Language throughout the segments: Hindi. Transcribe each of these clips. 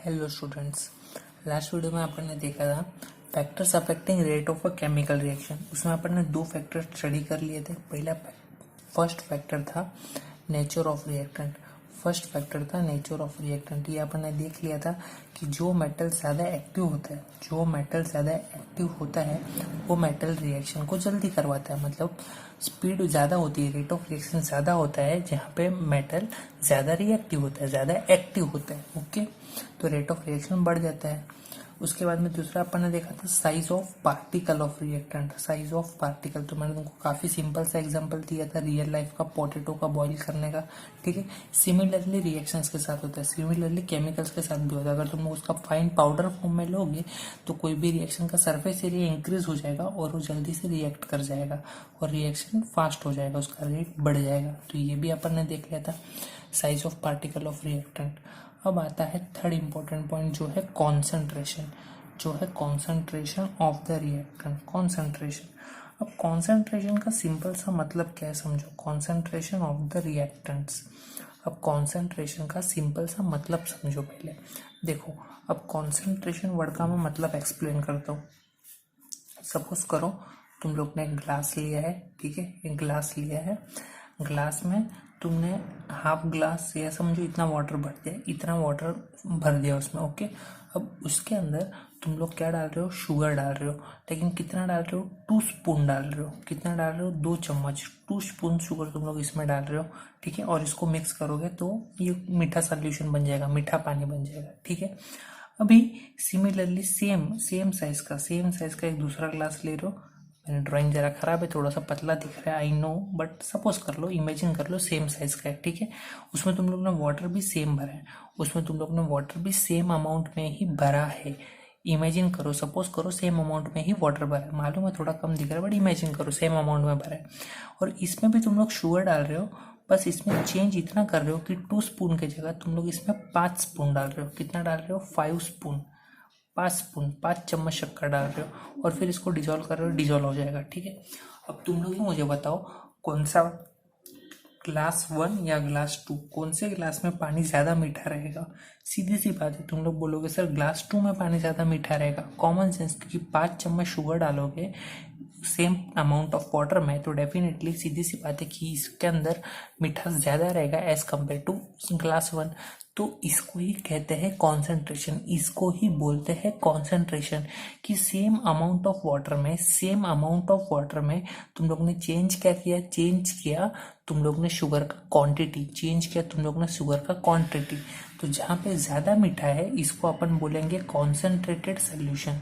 हेलो स्टूडेंट्स, लास्ट वीडियो में अपन ने देखा था factors affecting rate of a chemical reaction. उसमें अपन ने दो फैक्टर स्टडी कर लिए थे। फर्स्ट फैक्टर था नेचर ऑफ रिएक्टेंट। ये अपन ने देख लिया था कि जो मेटल ज़्यादा एक्टिव होता है वो मेटल रिएक्शन को जल्दी करवाता है, मतलब स्पीड ज़्यादा होती है, रेट ऑफ रिएक्शन ज़्यादा होता है जहाँ पे मेटल ज़्यादा रिएक्टिव होता है, ज़्यादा एक्टिव होता है। ओके, तो रेट ऑफ रिएक्शन बढ़ जाता है। उसके बाद में दूसरा अपन ने देखा था size of particle of reactant. तो मैंने तुमको काफ़ी सिंपल सा एग्जांपल दिया था रियल लाइफ का, पोटैटो का बॉईल करने का। ठीक है, सिमिलरली रिएक्शंस के साथ होता है, सिमिलरली केमिकल्स के साथ भी होता है। अगर तुम उसका फाइन पाउडर फॉर्म में लोगे तो कोई भी रिएक्शन का सरफेस एरिया इंक्रीज हो जाएगा और वो जल्दी से रिएक्ट कर जाएगा और रिएक्शन फास्ट हो जाएगा, उसका रेट बढ़ जाएगा। तो ये भी अपन ने देख लिया था, size of particle of reactant. अब आता है थर्ड इंपॉर्टेंट पॉइंट, जो है कॉन्सेंट्रेशन ऑफ द रिएक्टेंट। अब कॉन्सेंट्रेशन का सिंपल सा मतलब क्या है समझो, कॉन्सेंट्रेशन ऑफ द रिएक्टेंट्स। अब कॉन्सेंट्रेशन का सिंपल सा मतलब समझो पहले। देखो, अब कॉन्सेंट्रेशन वर्ड का मैं मतलब एक्सप्लेन करता हूँ। सपोज करो तुम लोग ने एक ग्लास लिया है, ठीक है, एक ग्लास लिया है। ग्लास में तुमने हाफ ग्लास या समझो इतना वाटर भर दिया उसमें। ओके, अब उसके अंदर तुम लोग क्या डाल रहे हो, शुगर डाल रहे हो, लेकिन कितना डाल रहे हो, 2 स्पून डाल रहे हो। कितना डाल रहे हो, 2 चम्मच, 2 स्पून शुगर तुम लोग इसमें डाल रहे हो। ठीक है, और इसको मिक्स करोगे तो ये मीठा सोल्यूशन बन जाएगा, मीठा पानी बन जाएगा। ठीक है, अभी सिमिलरली सेम साइज का एक दूसरा ग्लास ले रहे हो। मेरी ड्राइंग जरा खराब है, थोड़ा सा पतला दिख रहा है, आई नो, बट सपोज कर लो, इमेजिन कर लो सेम साइज का है। ठीक है, उसमें तुम लोग ने वाटर भी सेम अमाउंट में ही भरा है। इमेजिन करो, सपोज करो सेम अमाउंट में ही वाटर भरा है, मालूम है थोड़ा कम दिख रहा है, बट इमेजिन करो सेम अमाउंट में भरा है। और इसमें भी तुम लोग शुगर डाल रहे हो, बस इसमें चेंज इतना कर रहे हो कि 2 स्पून की जगह तुम लोग इसमें 5 स्पून डाल रहे हो। कितना डाल रहे हो, 5 चम्मच शक्कर डाल रहे हो और फिर इसको डिजोल्व कर रहे हो, डिजोल्व हो जाएगा। ठीक है, अब तुम लोग ही मुझे बताओ कौन सा ग्लास 1 या ग्लास 2, कौन से ग्लास में पानी ज़्यादा मीठा रहेगा। सीधी सी बात है, तुम लोग बोलोगे सर ग्लास 2 में पानी ज़्यादा मीठा रहेगा। कॉमन सेंस, क्योंकि 5 चम्मच शुगर डालोगे सेम अमाउंट ऑफ वाटर में, तो डेफिनेटली सीधी सी बात है कि इसके अंदर मीठा ज़्यादा रहेगा एज कम्पेयर टू ग्लास 1। तो इसको ही कहते हैं कॉन्सेंट्रेशन, इसको ही बोलते हैं कॉन्सेंट्रेशन, कि सेम अमाउंट ऑफ वाटर में तुम लोग ने चेंज किया तुम लोग ने शुगर का क्वांटिटी। तो जहाँ पे ज़्यादा मीठा है इसको अपन बोलेंगे कॉन्सेंट्रेटेड सोल्यूशन,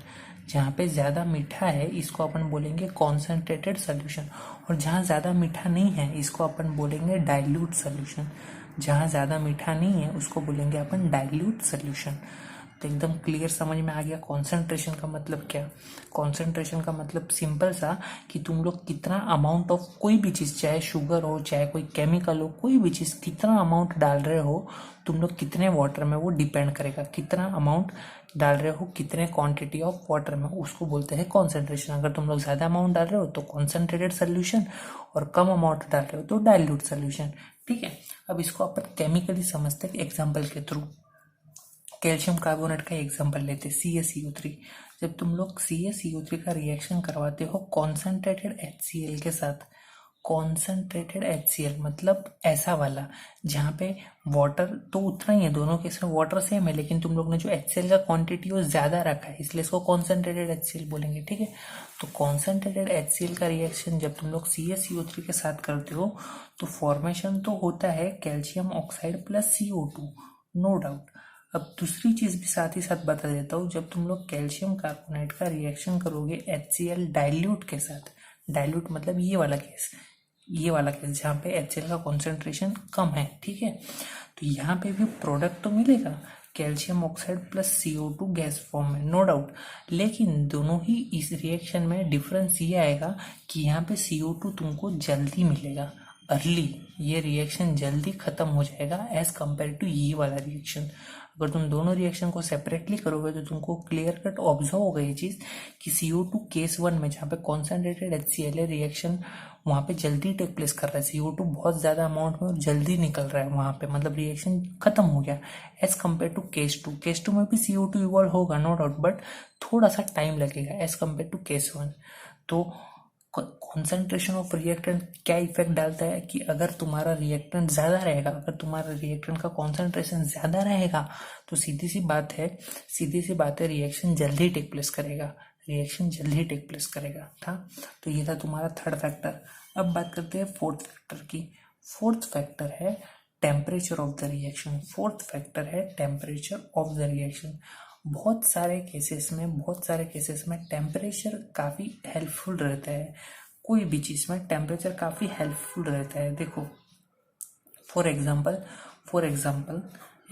और जहाँ ज़्यादा मीठा नहीं है इसको अपन बोलेंगे डाइल्यूट सोल्यूशन। तो एकदम क्लियर समझ में आ गया कॉन्सेंट्रेशन का मतलब क्या। कॉन्सेंट्रेशन का मतलब सिंपल सा कि तुम लोग कितना अमाउंट ऑफ कोई भी चीज़, चाहे शुगर हो चाहे कोई केमिकल हो, कोई भी चीज़ कितना अमाउंट डाल रहे हो तुम लोग कितने वाटर में, वो डिपेंड करेगा कितना अमाउंट डाल रहे हो, कितने क्वांटिटी ऑफ वाटर में, उसको बोलते हैं कॉन्सेंट्रेशन। अगर तुम लोग ज़्यादा अमाउंट डाल रहे हो तो कॉन्सेंट्रेटेड सोल्यूशन, और कम अमाउंट डाल रहे हो तो डाइल्यूट सोल्यूशन। ठीक है, अब इसको अपन केमिकली समझते हैं एग्जाम्पल के थ्रू। कैल्शियम कार्बोनेट का एग्जांपल लेते हैं, CaCO3। जब तुम लोग CaCO3 का रिएक्शन करवाते हो कॉन्सेंट्रेटेड HCl मतलब ऐसा वाला जहाँ पे वाटर तो उतना ही है, दोनों केस में वाटर सेम है, लेकिन तुम लोग ने जो HCl का क्वांटिटी वो ज्यादा रखा है, इसलिए इसको कॉन्सेंट्रेटेड HCl बोलेंगे। ठीक है, तो कॉन्सेंट्रेटेड HCl का रिएक्शन जब तुम लोग CaCO3 के साथ करते हो तो फॉर्मेशन तो होता है calcium oxide plus CO2, no doubt. अब दूसरी चीज भी साथ ही साथ बता देता हूँ, जब तुम लोग कैल्शियम कार्बोनेट का रिएक्शन करोगे HCl डाइल्यूट के साथ, डाइल्यूट मतलब ये वाला केस जहाँ पे HCl का कॉन्सेंट्रेशन कम है। ठीक है, तो यहाँ पे भी प्रोडक्ट तो मिलेगा calcium oxide plus CO2 gas form में, नो डाउट, लेकिन दोनों ही इस रिएक्शन में डिफरेंस ये आएगा कि यहाँ पे CO2 तुमको जल्दी मिलेगा, अर्ली, ये रिएक्शन जल्दी खत्म हो जाएगा एज कम्पेयर टू ये वाला रिएक्शन। अगर तुम दोनों रिएक्शन को सेपरेटली करोगे तो तुमको क्लियर कट ऑब्जर्व होगा ये चीज कि CO2 केस 1 में जहाँ पे कॉन्सेंट्रेटेड HCl है, रिएक्शन वहां पे जल्दी टेक प्लेस कर रहा है, CO2 बहुत ज्यादा अमाउंट में और जल्दी निकल रहा है वहां पे, मतलब रिएक्शन खत्म हो गया एज कम्पेयर टू केस 2 में भी CO2 इवॉल्व होगा नो डाउट, बट थोड़ा सा टाइम लगेगा एज कम्पेयर टू केस 1। तो कॉन्सेंट्रेशन ऑफ रिएक्टेंट क्या इफेक्ट डालता है कि अगर तुम्हारा रिएक्टेंट ज्यादा रहेगा, अगर तुम्हारा रिएक्टेंट का कॉन्सेंट्रेशन ज्यादा रहेगा तो सीधी सी बात है रिएक्शन जल्दी टेक प्लेस करेगा, रिएक्शन जल्दी टेक प्लेस करेगा था। तो ये था तुम्हारा थर्ड फैक्टर। अब बात करते हैं फोर्थ फैक्टर की। फोर्थ फैक्टर है temperature of the reaction. Fourth factor है टेम्परेचर ऑफ द रिएक्शन। बहुत सारे केसेस में टेम्परेचर काफ़ी हेल्पफुल रहता है, कोई भी चीज़ में टेम्परेचर काफ़ी हेल्पफुल रहता है। देखो फॉर एग्जाम्पल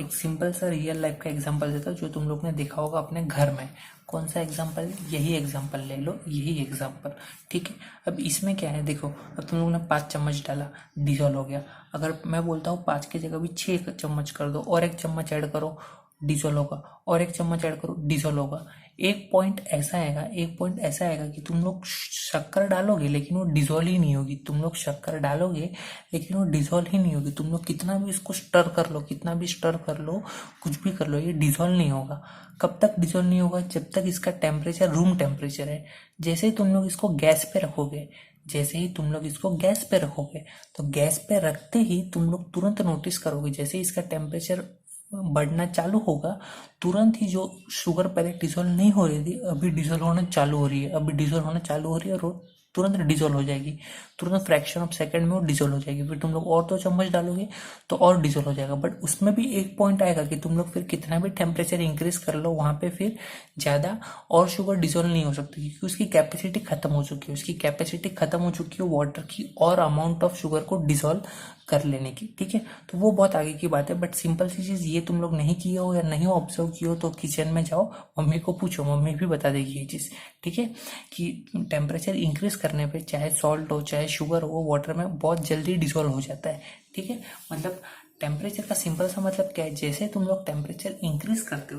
एक सिंपल सा रियल लाइफ का एग्जांपल देता हूँ जो तुम लोग ने देखा होगा अपने घर में। कौन सा एग्जांपल? यही एग्जांपल ले लो, यही एग्जांपल, ठीक है। अब इसमें क्या है, देखो अब तुम लोगों ने 5 चम्मच डाला, डिजोल्व हो गया। अगर मैं बोलता हूँ 5 की जगह भी 6 चम्मच कर दो और 1 चम्मच ऐड करो, डिजोल्व होगा, और 1 चम्मच ऐड करो, डिजोल्व होगा। एक पॉइंट ऐसा आएगा कि तुम लोग शक्कर डालोगे लेकिन वो डिजोल्व ही नहीं होगी। तुम लोग शक्कर डालोगे लेकिन वो डिजोल्व ही नहीं होगी। तुम लोग कितना भी इसको स्टर कर लो, कुछ भी कर लो, ये डिजोल्व नहीं होगा। कब तक डिजोल्व नहीं होगा? जब तक इसका टेम्परेचर रूम टेम्परेचर है। जैसे ही तुम लोग इसको गैस पे रखोगे तो गैस पे रखते ही तुम लोग तुरंत नोटिस करोगे, जैसे ही इसका टेम्परेचर बढ़ना चालू होगा तुरंत ही जो शुगर पहले डिजोल्व नहीं हो रही थी अभी डिजोल्व होना चालू हो रही है, और वो तुरंत डिजोल्व हो जाएगी, तुरंत फ्रैक्शन ऑफ सेकंड में वो डिजोल्व हो जाएगी। फिर तुम लोग और 2 चम्मच डालोगे तो और डिजोल्व हो जाएगा। बट उसमें भी एक पॉइंट आएगा कि तुम लोग फिर कितना भी टेम्परेचर इंक्रीज कर लो वहां पे फिर ज्यादा और शुगर डिजोल्व नहीं हो सकती, क्योंकि उसकी कैपेसिटी खत्म हो चुकी है वाटर की और अमाउंट ऑफ शुगर को डिजोल्व कर लेने की, ठीक है। तो वो बहुत आगे की बात है, बट सिंपल सी चीज ये तुम लोग नहीं किए हो या नहीं ऑब्जर्व किए हो तो किचन में जाओ, मम्मी को पूछो, मम्मी भी बता देगी ये चीज, ठीक है। कि टेम्परेचर इंक्रीज करने पे चाहे सॉल्ट हो चाहे शुगर हो वाटर में बहुत जल्दी डिसॉल्व हो जाता है, ठीक है। मतलब टेम्परेचर का सिंपल सा मतलब क्या है, जैसे तुम लोग टेम्परेचर इंक्रीज करते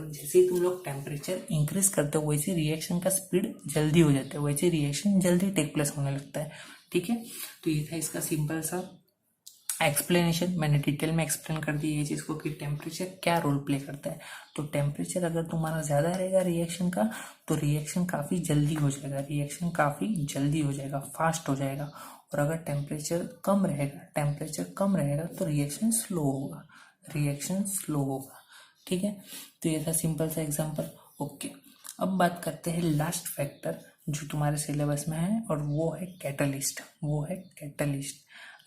हो वैसे रिएक्शन का स्पीड जल्दी हो जाता है, वैसे रिएक्शन जल्दी टेक प्लेस होने लगता है, ठीक है। तो ये था इसका सिंपल सा एक्सप्लेनेशन। मैंने डिटेल में एक्सप्लेन कर दी ये चीज को कि टेम्परेचर क्या रोल प्ले करता है। तो टेम्परेचर अगर तुम्हारा ज्यादा रहेगा रिएक्शन का तो रिएक्शन काफी जल्दी हो जाएगा, फास्ट हो जाएगा। और अगर टेम्परेचर कम रहेगा तो रिएक्शन स्लो होगा, ठीक है। तो ये था सिंपल सा एग्जांपल। ओके, अब बात करते हैं लास्ट फैक्टर जो तुम्हारे सिलेबस में है, और वो है कैटलिस्ट।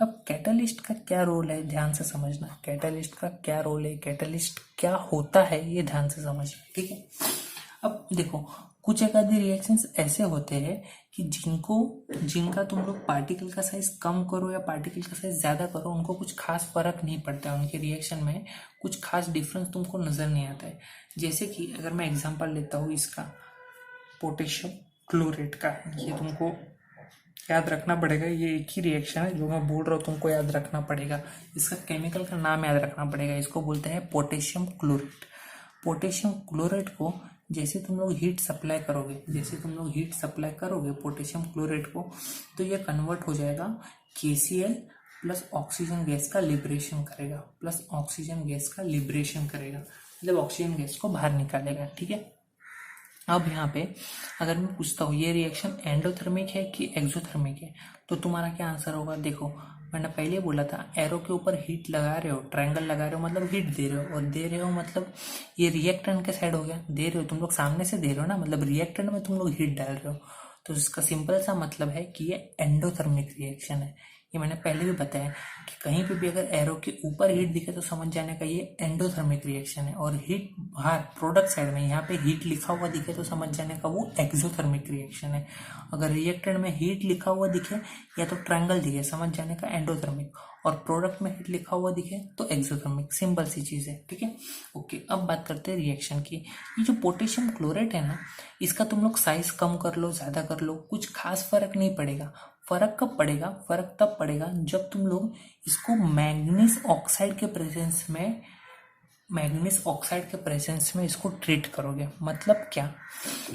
अब कैटलिस्ट का क्या रोल है ध्यान से समझना। कैटलिस्ट क्या होता है ये ध्यान से समझना, ठीक है। अब देखो कुछ एक आधे रिएक्शंस ऐसे होते हैं कि जिनका तुम लोग पार्टिकल का साइज कम करो या पार्टिकल का साइज ज्यादा करो उनको कुछ खास फर्क नहीं पड़ता है, उनके रिएक्शन में कुछ खास डिफरेंस तुमको नजर नहीं आता है। जैसे कि अगर मैं एग्जांपल लेता हूँ इसका पोटेशियम क्लोरेट का, ये तुमको याद रखना पड़ेगा, ये एक ही रिएक्शन है जो मैं बोल रहा हूँ तुमको याद रखना पड़ेगा। इसका केमिकल का नाम याद रखना पड़ेगा, इसको बोलते हैं पोटेशियम क्लोरेट को जैसे तुम लोग हीट सप्लाई करोगे पोटेशियम क्लोरेट को, तो ये कन्वर्ट हो जाएगा KCl प्लस ऑक्सीजन गैस का लिबरेशन करेगा, मतलब ऑक्सीजन गैस को बाहर निकालेगा, ठीक है। अब यहाँ पे अगर मैं पूछता हूँ ये रिएक्शन एंडोथर्मिक है कि एक्सोथर्मिक है, तो तुम्हारा क्या आंसर होगा। देखो मैंने पहले बोला था एरो के ऊपर हीट लगा रहे हो, ट्रायंगल लगा रहे हो मतलब हीट दे रहे हो, और दे रहे हो मतलब ये रिएक्टेंट के साइड हो गया, दे रहे हो तुम लोग सामने से दे रहे हो ना, मतलब रिएक्टेंट में तुम लोग हीट डाल रहे हो। तो इसका सिंपल सा मतलब है कि ये एंडोथर्मिक रिएक्शन है। ये मैंने पहले भी बताया कि कहीं पे भी अगर एरो के ऊपर हीट दिखे तो समझ जाने का ये एंडोथर्मिक रिएक्शन है, और हीट बाहर प्रोडक्ट साइड में यहाँ पे हीट लिखा हुआ दिखे तो समझ जाने का वो एक्सोथर्मिक रिएक्शन है। अगर रिएक्टेंट में हीट लिखा हुआ दिखे या तो ट्रायंगल दिखे समझ जाने का एंडोथर्मिक, और प्रोडक्ट में हीट लिखा हुआ दिखे तो एक्सोथर्मिक। सिंपल सी चीज है, ठीक है। ओके, अब बात करते हैं रिएक्शन की। ये जो पोटेशियम क्लोरेट है ना, इसका तुम लोग साइज कम कर लो ज्यादा कर लो कुछ खास फर्क नहीं पड़ेगा। फर्क कब पड़ेगा? फर्क तब पड़ेगा जब तुम लोग इसको मैंगनीज ऑक्साइड के प्रेजेंस में मैग्नीज ऑक्साइड के प्रेजेंस में इसको ट्रीट करोगे। मतलब क्या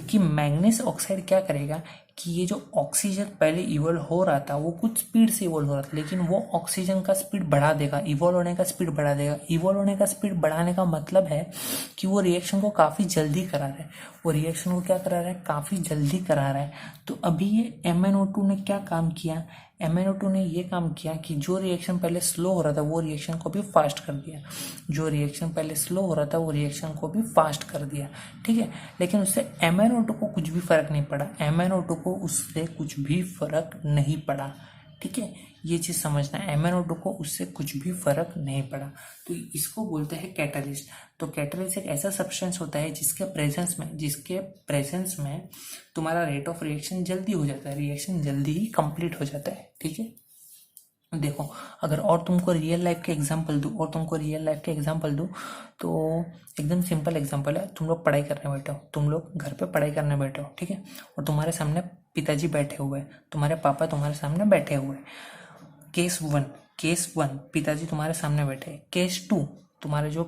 कि मैग्नीज ऑक्साइड क्या करेगा कि ये जो ऑक्सीजन पहले इवॉल्व हो रहा था वो कुछ स्पीड से इवॉल्व हो रहा था, लेकिन वो ऑक्सीजन का स्पीड बढ़ा देगा, इवॉल्व होने का स्पीड बढ़ा देगा। इवॉल्व होने का स्पीड बढ़ाने का मतलब है कि वो रिएक्शन को काफ़ी जल्दी करा रहा है। वो रिएक्शन को क्या करा रहा है, काफ़ी जल्दी करा रहा है। तो अभी ये MnO2 ने क्या काम किया, MnO2 ने ये काम किया कि जो रिएक्शन पहले स्लो हो रहा था वो रिएक्शन को भी फास्ट कर दिया। जो रिएक्शन पहले स्लो हो रहा था वो रिएक्शन को भी फास्ट कर दिया, ठीक है। लेकिन उससे MnO2 को कुछ भी फर्क नहीं पड़ा, MnO2 को उससे कुछ भी फर्क नहीं पड़ा, ठीक है। ये चीज समझना, MnO2 को उससे कुछ भी फर्क नहीं पड़ा। तो इसको बोलते हैं कैटलिस्ट। तो कैटलिस्ट एक ऐसा सब्सटेंस होता है जिसके प्रेजेंस में तुम्हारा रेट ऑफ रिएक्शन जल्दी हो जाता है, रिएक्शन जल्दी ही कंप्लीट हो जाता है, ठीक है। देखो, अगर और तुमको रियल लाइफ के एग्जांपल दूं तो एकदम सिंपल एग्जांपल है। तुम लोग पढ़ाई करने बैठे हो, तुम लोग घर पे पढ़ाई करने बैठे हो, ठीक है। और तुम्हारे सामने पिताजी बैठे हुए हैं, तुम्हारे पापा तुम्हारे सामने बैठे हुए हैं। केस वन पिताजी तुम्हारे सामने बैठे। केस 2 तुम्हारे जो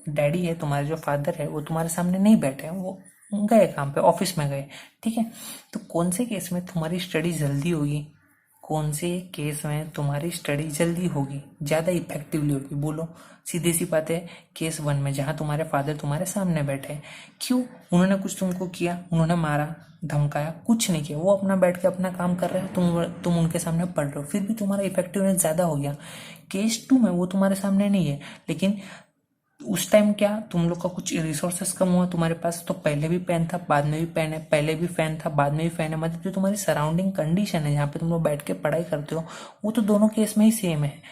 डैडी है, तुम्हारे जो फादर है, वो तुम्हारे सामने नहीं बैठे, वो गए काम पे, ऑफिस में गए, ठीक है। तो कौन से केस में तुम्हारी स्टडी जल्दी होगी, कौन से केस में तुम्हारी स्टडी जल्दी होगी, ज्यादा इफेक्टिवली होगी? बोलो, सीधी सी बात है, केस 1 में, जहां तुम्हारे फादर तुम्हारे सामने बैठे। क्यों? उन्होंने कुछ तुमको किया, उन्होंने मारा, धमकाया? कुछ नहीं किया, वो अपना बैठ के अपना काम कर रहे हैं, तुम उनके सामने पढ़ रहे हो, फिर भी तुम्हारा इफेक्टिवनेस ज्यादा हो गया। केस 2 में वो तुम्हारे सामने नहीं है, लेकिन उस टाइम क्या तुम लोग का कुछ रिसोर्सेस कम हुआ तुम्हारे पास, तो पहले भी पेन था बाद में भी पेन है, पहले भी फैन था बाद में भी फैन है। मतलब जो तुम्हारी सराउंडिंग कंडीशन है जहाँ पे तुम लोग बैठ के पढ़ाई करते हो, वो तो दोनों केस में ही सेम है,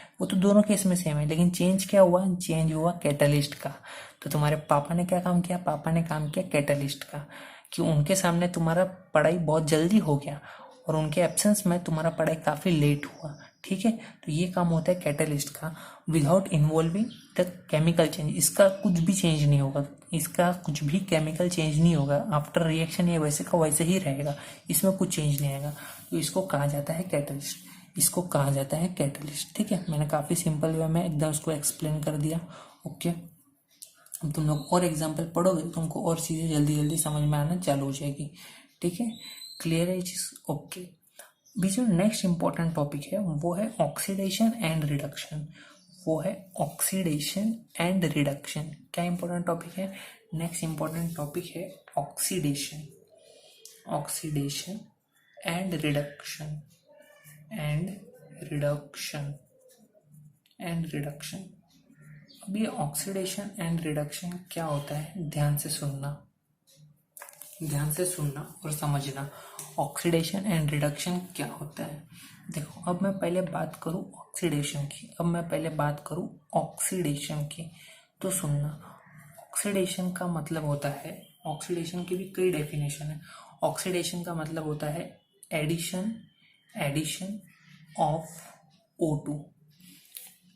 लेकिन चेंज क्या हुआ? चेंज हुआ कैटलिस्ट का। तो तुम्हारे पापा ने क्या काम किया? पापा ने काम किया कैटलिस्ट का, कि उनके सामने तुम्हारा पढ़ाई बहुत जल्दी हो गया और उनके एब्सेंस में तुम्हारा पढ़ाई काफी लेट हुआ, ठीक है। तो ये काम होता है कैटलिस्ट का, without involving the chemical change. इसका कुछ भी चेंज नहीं होगा, इसका कुछ भी केमिकल चेंज नहीं होगा। आफ्टर रिएक्शन ये वैसे का वैसे ही रहेगा, इसमें कुछ चेंज नहीं आएगा। तो इसको कहा जाता है कैटलिस्ट, ठीक है। मैंने काफी सिंपल वे में एकदम उसको एक्सप्लेन कर दिया, ओके। अब तुम लोग और एग्जाम्पल पढ़ोगे तो तुमको और चीजें जल्दी जल्दी समझ में आना चालू हो जाएगी, ठीक है। क्लियर है चीज? ओके। भी जो नेक्स्ट इंपॉर्टेंट टॉपिक है वो है ऑक्सीडेशन एंड रिडक्शन। क्या इंपॉर्टेंट टॉपिक है? नेक्स्ट इंपॉर्टेंट टॉपिक है ऑक्सीडेशन एंड रिडक्शन। अब ये ऑक्सीडेशन एंड रिडक्शन क्या होता है, ध्यान से सुनना और समझना। ऑक्सीडेशन एंड रिडक्शन क्या होता है? देखो, अब मैं पहले बात करूं ऑक्सीडेशन की, तो सुनना। ऑक्सीडेशन का मतलब होता है, ऑक्सीडेशन की भी कई डेफिनेशन है। ऑक्सीडेशन का मतलब होता है addition of O2,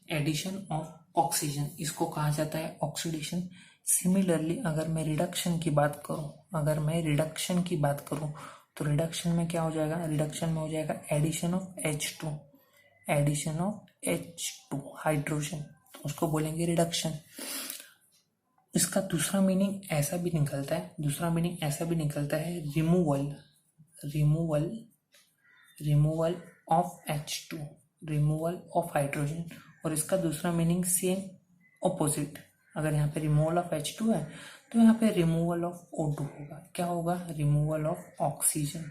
addition of oxygen, इसको कहा जाता है ऑक्सीडेशन। सिमिलरली अगर मैं रिडक्शन की बात करूं तो रिडक्शन में क्या हो जाएगा? रिडक्शन में हो जाएगा एडिशन ऑफ H2 हाइड्रोजन, तो उसको बोलेंगे रिडक्शन। इसका दूसरा मीनिंग ऐसा भी निकलता है removal of H2, removal of hydrogen. और इसका दूसरा मीनिंग सेम ऑपोजिट, अगर यहाँ पे रिमूवल ऑफ H2 है तो यहाँ पे रिमूवल ऑफ O2 होगा। क्या होगा? रिमूवल ऑफ ऑक्सीजन,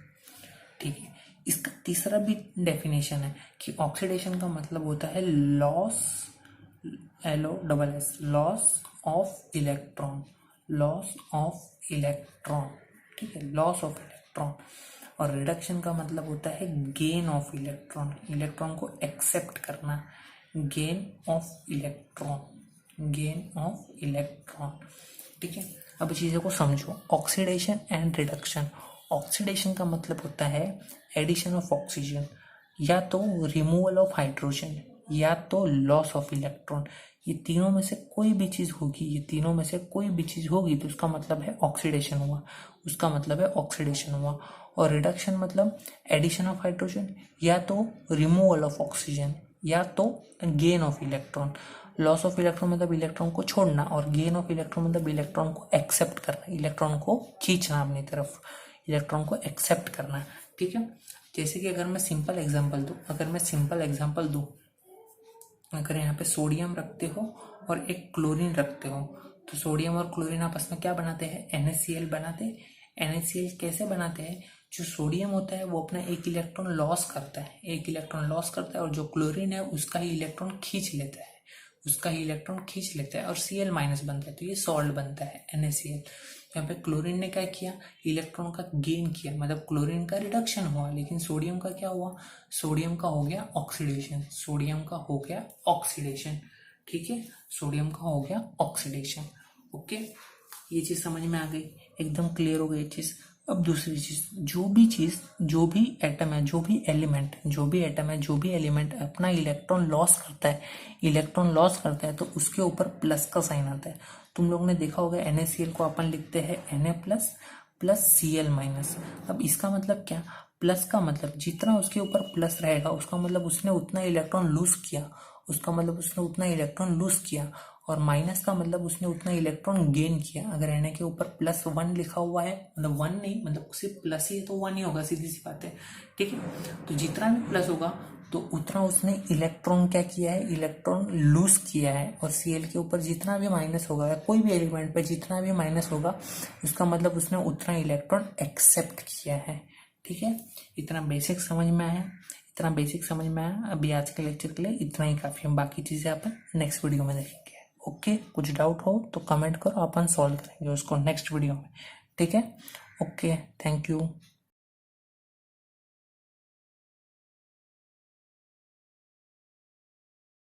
ठीक है। इसका तीसरा भी डेफिनेशन है कि ऑक्सीडेशन का मतलब होता है लॉस ऑफ इलेक्ट्रॉन, ठीक है, लॉस ऑफ इलेक्ट्रॉन। और रिडक्शन का मतलब होता है गेन ऑफ इलेक्ट्रॉन को एक्सेप्ट करना, गेन ऑफ इलेक्ट्रॉन, ठीक है। अब चीजों को समझो, ऑक्सीडेशन एंड रिडक्शन। ऑक्सीडेशन का मतलब होता है एडिशन ऑफ ऑक्सीजन, या तो रिमूवल ऑफ हाइड्रोजन, या तो लॉस ऑफ इलेक्ट्रॉन। ये तीनों में से कोई भी चीज होगी तो उसका मतलब है ऑक्सीडेशन हुआ। और रिडक्शन मतलब एडिशन ऑफ हाइड्रोजन, या तो रिमूवल ऑफ ऑक्सीजन, या तो gain of electron. Loss of electron मतलब इलेक्ट्रॉन को छोड़ना, और गेन ऑफ इलेक्ट्रॉन मतलब इलेक्ट्रॉन को एक्सेप्ट करना, इलेक्ट्रॉन को खींचना अपनी तरफ, इलेक्ट्रॉन को एक्सेप्ट करना। ठीक है, जैसे कि अगर मैं सिंपल एग्जांपल दूं, अगर यहाँ पे सोडियम रखते हो और एक क्लोरीन रखते हो, तो सोडियम और क्लोरीन आपस में क्या बनाते हैं, NaCl बनाते हैं। NaCl कैसे बनाते हैं, जो सोडियम होता है वो अपना एक इलेक्ट्रॉन लॉस करता है, और जो क्लोरीन है उसका ही इलेक्ट्रॉन खींच लेता है, और Cl माइनस बनता है, तो ये सॉल्ट बनता है NaCl। यहाँ पे क्लोरीन ने क्या किया, इलेक्ट्रॉन का गेन किया, मतलब क्लोरीन का रिडक्शन हुआ, लेकिन सोडियम का क्या हुआ, सोडियम का हो गया ऑक्सीडेशन। ठीक है, सोडियम का हो गया ऑक्सीडेशन। ओके, ये चीज समझ में आ गई, एकदम क्लियर हो गई ये चीज। अब दूसरी चीज, जो भी एटम है, जो भी एलिमेंट अपना इलेक्ट्रॉन लॉस करता है, तो उसके ऊपर प्लस का साइन आता है। तुम लोग ने देखा होगा NaCl को अपन लिखते हैं Na plus plus Cl minus. अब इसका मतलब क्या, प्लस का मतलब जितना उसके ऊपर प्लस रहेगा उसका मतलब उसने उतना इलेक्ट्रॉन लूज किया, और माइनस का मतलब उसने उतना इलेक्ट्रॉन गेन किया। अगर Na के ऊपर +1 लिखा हुआ है, मतलब 1 नहीं, मतलब सिर्फ प्लस ही है तो 1 ही होगा, सीधी सी बात है। ठीक है, तो जितना भी प्लस होगा तो उतना उसने इलेक्ट्रॉन क्या किया है, इलेक्ट्रॉन लूज किया है। और Cl के ऊपर जितना भी माइनस होगा, या कोई भी एलिमेंट पे जितना भी माइनस होगा, उसका मतलब उसने उतना इलेक्ट्रॉन एक्सेप्ट किया है। ठीक है, इतना बेसिक समझ में आया। अभी आज के लेक्चर के लिए इतना ही काफी है, बाकी चीजें अपन नेक्स्ट वीडियो में देखेंगे। ओके, कुछ डाउट हो तो कमेंट करो, अपन सॉल्व करेंगे उसको नेक्स्ट वीडियो में। ठीक है, ओके, थैंक यू।